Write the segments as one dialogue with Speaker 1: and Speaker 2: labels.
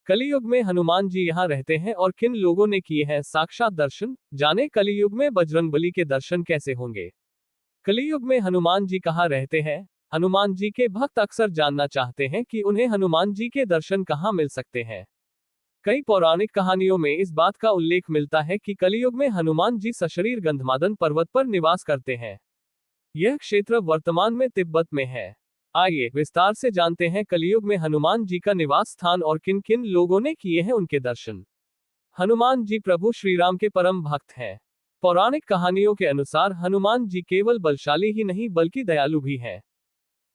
Speaker 1: कलियुग में हनुमान जी यहाँ रहते हैं और किन लोगों ने किए हैं साक्षात दर्शन, जाने कलियुग में बजरंगबली के दर्शन कैसे होंगे। कलियुग में हनुमान जी कहाँ रहते हैं। हनुमान जी के भक्त अक्सर जानना चाहते हैं कि उन्हें हनुमान जी के दर्शन कहाँ मिल सकते हैं। कई पौराणिक कहानियों में इस बात का उल्लेख मिलता है कि कलियुग में हनुमान जी सशरीर गंधमादन पर्वत पर निवास करते हैं। यह क्षेत्र वर्तमान में तिब्बत में है। आइए विस्तार से जानते हैं कलियुग में हनुमान जी का निवास स्थान और किन किन लोगों ने किए हैं उनके दर्शन। हनुमान जी प्रभु श्रीराम के परम भक्त हैं। पौराणिक कहानियों के अनुसार हनुमान जी केवल बलशाली ही नहीं बल्कि दयालु भी हैं।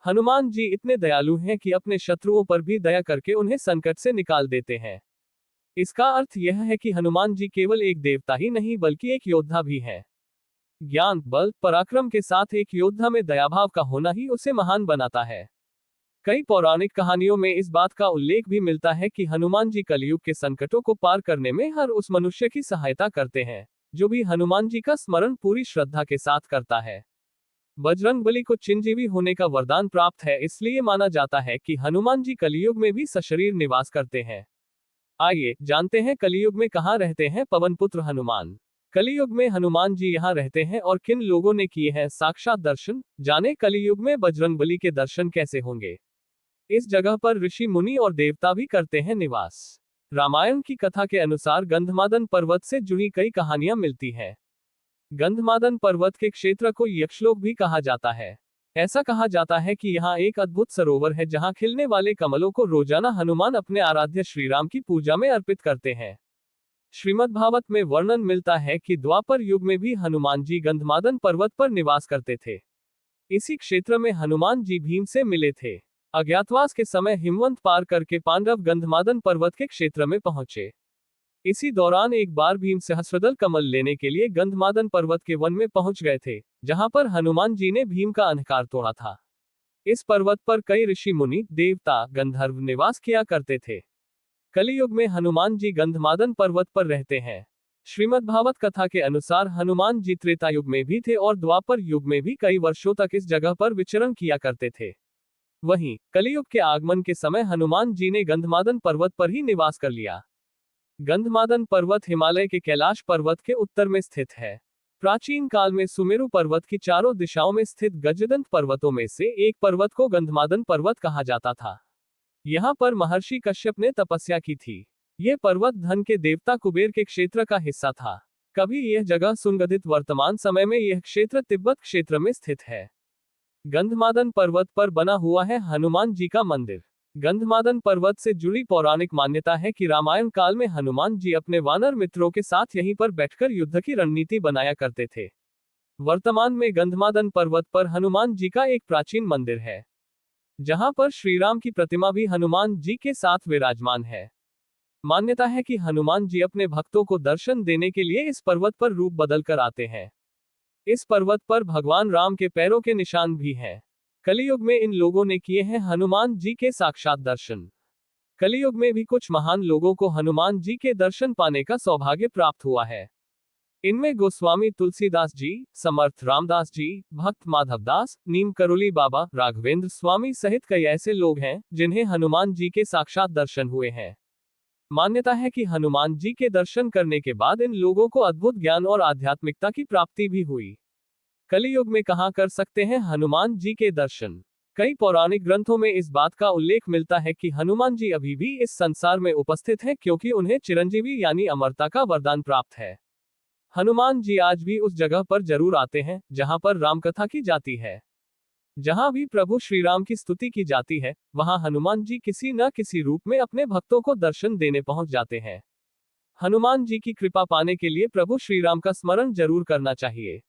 Speaker 1: हनुमान जी इतने दयालु हैं कि अपने शत्रुओं पर भी दया करके उन्हें संकट से निकाल देते हैं। इसका अर्थ यह है कि हनुमान जी केवल एक देवता ही नहीं बल्कि एक योद्धा भी हैं। ज्ञान, बल, पराक्रम के साथ एक योद्धा में दयाभाव का होना ही उसे महान बनाता है। कई पौराणिक कहानियों में इस बात का उल्लेख भी मिलता है कि हनुमान जी कलयुग के संकटों को पार करने में हर उस मनुष्य की सहायता करते हैं जो भी हनुमान जी का स्मरण पूरी श्रद्धा के साथ करता है। बजरंगबली को चिरंजीवी होने का वरदान प्राप्त है, इसलिए माना जाता है कि हनुमान जी कलियुग में भी सशरीर निवास करते हैं। आइए जानते हैं कलियुग में कहाँ रहते हैं पवन पुत्र हनुमान। कलियुग में हनुमान जी यहाँ रहते हैं और किन लोगों ने किए हैं साक्षात दर्शन, जाने कलियुग में बजरंगबली के दर्शन कैसे होंगे। इस जगह पर ऋषि मुनि और देवता भी करते हैं निवास। रामायण की कथा के अनुसार गंधमादन पर्वत से जुड़ी कई कहानियां मिलती हैं। गंधमादन पर्वत के क्षेत्र को यक्षलोक भी कहा जाता है। ऐसा कहा जाता है कि यहाँ एक अद्भुत सरोवर है जहाँ खिलने वाले कमलों को रोजाना हनुमान अपने आराध्य श्रीराम की पूजा में अर्पित करते हैं। श्रीमद्भागवत में वर्णन मिलता है कि द्वापर युग में भी हनुमान जी गंधमादन पर्वत पर निवास करते थे। इसी क्षेत्र में हनुमान जी भीम से मिले थे। अज्ञातवास के समय हिमवंत पार करके पांडव गंधमादन पर्वत के क्षेत्र में पहुंचे। इसी दौरान एक बार भीम सहस्त्रदल कमल लेने के लिए गंधमादन पर्वत के वन में पहुंच गए थे, जहां पर हनुमान जी ने भीम का अहंकार तोड़ा था। इस पर्वत पर कई ऋषि मुनि, देवता, गंधर्व निवास किया करते थे। कलियुग में हनुमान जी गंधमादन पर्वत पर रहते हैं। श्रीमद्भागवत कथा के अनुसार हनुमान जी त्रेता युग में भी थे और द्वापर युग में भी कई वर्षों तक इस जगह पर विचरण किया करते थे। वहीं कलियुग के आगमन के समय हनुमान जी ने गंधमादन पर्वत पर ही निवास कर लिया। गंधमादन पर्वत हिमालय के कैलाश पर्वत के उत्तर में स्थित है। प्राचीन काल में सुमेरु पर्वत की चारों दिशाओं में स्थित गजदंत पर्वतों में से एक पर्वत को गंधमादन पर्वत कहा जाता था। यहाँ पर महर्षि कश्यप ने तपस्या की थी। यह पर्वत धन के देवता कुबेर के क्षेत्र का हिस्सा था। कभी यह जगह सुगंधित, वर्तमान समय में यह क्षेत्र तिब्बत क्षेत्र में स्थित है। गंधमादन पर्वत पर बना हुआ है हनुमान जी का मंदिर। गंधमादन पर्वत से जुड़ी पौराणिक मान्यता है कि रामायण काल में हनुमान जी अपने वानर मित्रों के साथ यहीं पर बैठकर युद्ध की रणनीति बनाया करते थे। वर्तमान में गंधमादन पर्वत पर हनुमान जी का एक प्राचीन मंदिर है, जहां पर श्रीराम की प्रतिमा भी हनुमान जी के साथ विराजमान है। मान्यता है कि हनुमान जी अपने भक्तों को दर्शन देने के लिए इस पर्वत पर रूप बदल कर आते हैं। इस पर्वत पर भगवान राम के पैरों के निशान भी हैं। कलियुग में इन लोगों ने किए हैं हनुमान जी के साक्षात दर्शन। कलियुग में भी कुछ महान लोगों को हनुमान जी के दर्शन पाने का सौभाग्य प्राप्त हुआ है। इनमें गोस्वामी तुलसीदास जी, समर्थ रामदास जी, भक्त माधवदास, नीम करोली बाबा, राघवेंद्र स्वामी सहित कई ऐसे लोग हैं जिन्हें हनुमान जी के साक्षात दर्शन हुए हैं। मान्यता है कि हनुमान जी के दर्शन करने के बाद इन लोगों को अद्भुत ज्ञान और आध्यात्मिकता की प्राप्ति भी हुई। कलियुग में कहाँ कर सकते हैं हनुमान जी के दर्शन। कई पौराणिक ग्रंथों में इस बात का उल्लेख मिलता है कि हनुमान जी अभी भी इस संसार में उपस्थित हैं, क्योंकि उन्हें चिरंजीवी यानी अमरता का वरदान प्राप्त है। हनुमान जी आज भी उस जगह पर जरूर आते हैं जहां पर रामकथा की जाती है। जहां भी प्रभु श्रीराम की स्तुति की जाती है, वहां हनुमान जी किसी न किसी रूप में अपने भक्तों को दर्शन देने पहुंच जाते हैं। हनुमान जी की कृपा पाने के लिए प्रभु श्रीराम का स्मरण जरूर करना चाहिए।